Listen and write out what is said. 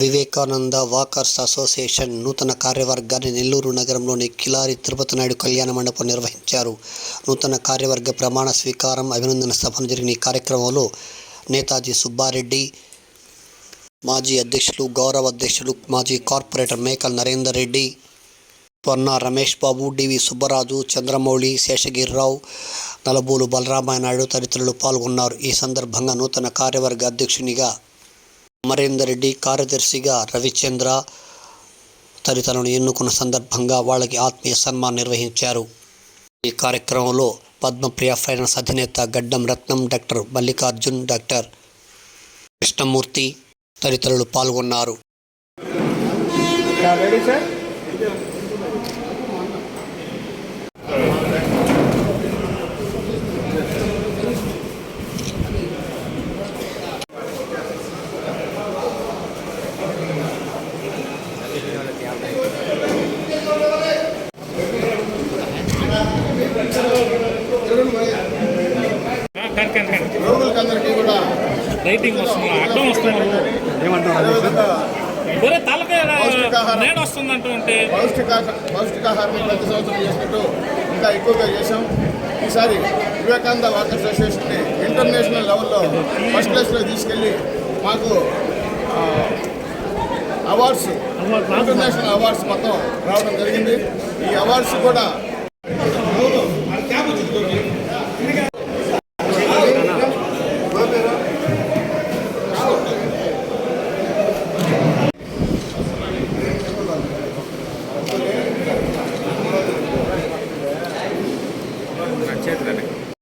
Vivekananda walkers association నూతన కార్యవర్గాన్ని నెల్లూరు నగరంలోని కిలారి తిరుపతి నాయుడు కళ్యాణ మండపం నిర్వహించారు. నూతన కార్యవర్గ ప్రమాణ స్వీకారం, అభినందన సభను జరిగిన ఈ కార్యక్రమంలో నేతాజీ సుబ్బారెడ్డి, మాజీ అధ్యక్షులు, గౌరవ అధ్యక్షులు, మాజీ కార్పొరేటర్ మేకల్ నరేందర్ రెడ్డి, స్వర్ణ రమేష్ బాబు, డివి సుబ్బరాజు, చంద్రమౌళి, శేషగిరిరావు, నలబోలు బలరామనాయుడు తదితరులు పాల్గొన్నారు. ఈ సందర్భంగా నూతన కార్యవర్గ అధ్యక్షునిగా అమరేందర్ రెడ్డి, కార్యదర్శిగా రవిచంద్ర తదితరులను ఎన్నుకున్న సందర్భంగా వాళ్ళకి ఆత్మీయ సన్మానం నిర్వహించారు. ఈ కార్యక్రమంలో పద్మప్రియ ఫైనాన్స్ అధినేత గడ్డం రత్నం, డాక్టర్ మల్లికార్జున్, డాక్టర్ కృష్ణమూర్తి తదితరులు పాల్గొన్నారు. రోగులకందరికీ కూడా రైటింగ్ వస్తుంది, అర్థం వస్తుంది. పౌష్టికాహారం ప్రతి సంవత్సరం చేసినట్టు ఇంకా ఎక్కువగా చేశాం. ఈసారి వివేకానంద వాకర్స్ అసోసియేషన్ని ఇంటర్నేషనల్ లెవెల్లో ఫస్ట్ ప్లేస్లో తీసుకెళ్ళి మాకు అవార్డ్స్, ఇంటర్నేషనల్ అవార్డ్స్ మొత్తం రావడం జరిగింది. ఈ అవార్డ్స్ కూడా